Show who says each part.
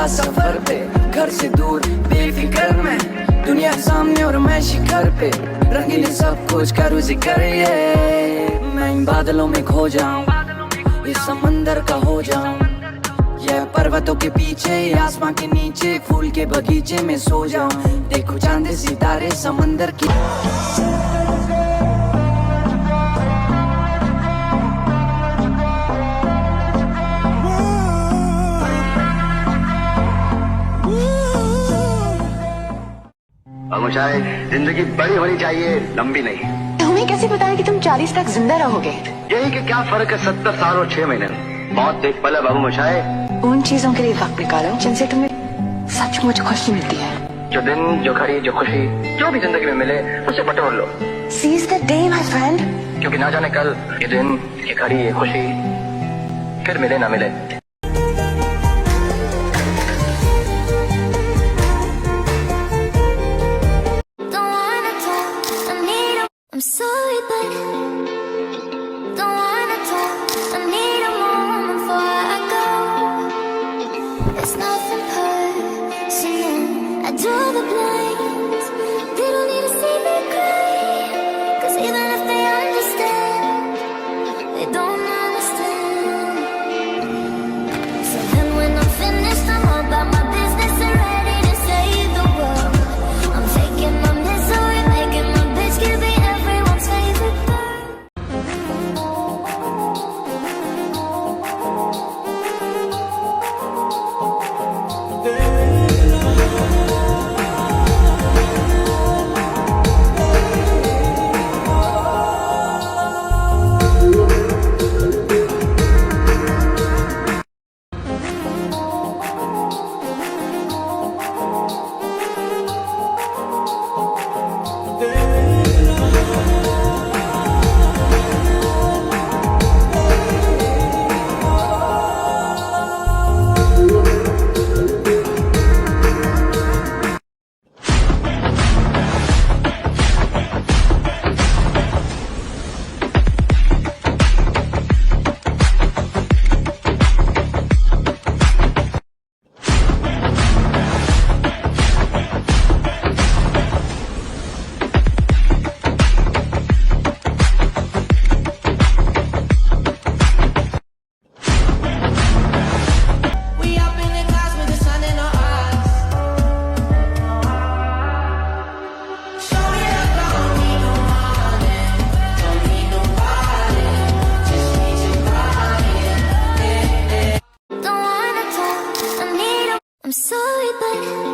Speaker 1: सफर पे, घर से दूर बेफिक्र मैं, दुनिया सामने और मैं शिखर पे, रंगीले सब कुछ करूँ जिक्र ये, मैं इन बादलों में खो जाऊं, इस समंदर का हो जाऊं, ये पर्वतों के पीछे आसमां के नीचे फूल के बगीचे में सो जाऊं, देखो चांद सितारे समंदर की।
Speaker 2: मुझे जिंदगी बड़ी होनी चाहिए, लंबी नहीं।
Speaker 3: तुम्हें कैसे पता है कि तुम 40 तक जिंदा रहोगे?
Speaker 2: यही कि क्या फर्क है 70 साल और 6 महीने में। मौत एक पल है बाबू मुझाए।
Speaker 3: उन चीजों के लिए वक्त निकालो जिनसे तुम्हें सचमुच खुशी मिलती है।
Speaker 2: जो दिन, जो घड़ी, जो खुशी, जो भी जिंदगी में मिले उसे बटोर लो।
Speaker 3: Seize the day, my friend.
Speaker 2: क्योंकि ना जाने कल ये दिन, ये घड़ी, ये खुशी फिर मिले ना मिले।
Speaker 4: I'm sorry, but don't wanna talk. I need a moment before I go. It's nothing personal. I draw the blinds. They don't need to see me cry. 'Cause even if they understand, they don't understand. So then when I'm finished, I'm all about my business and ready to save the world. I'm taking my misery, making my bitch give me everyone's favorite girl. I'm sorry, but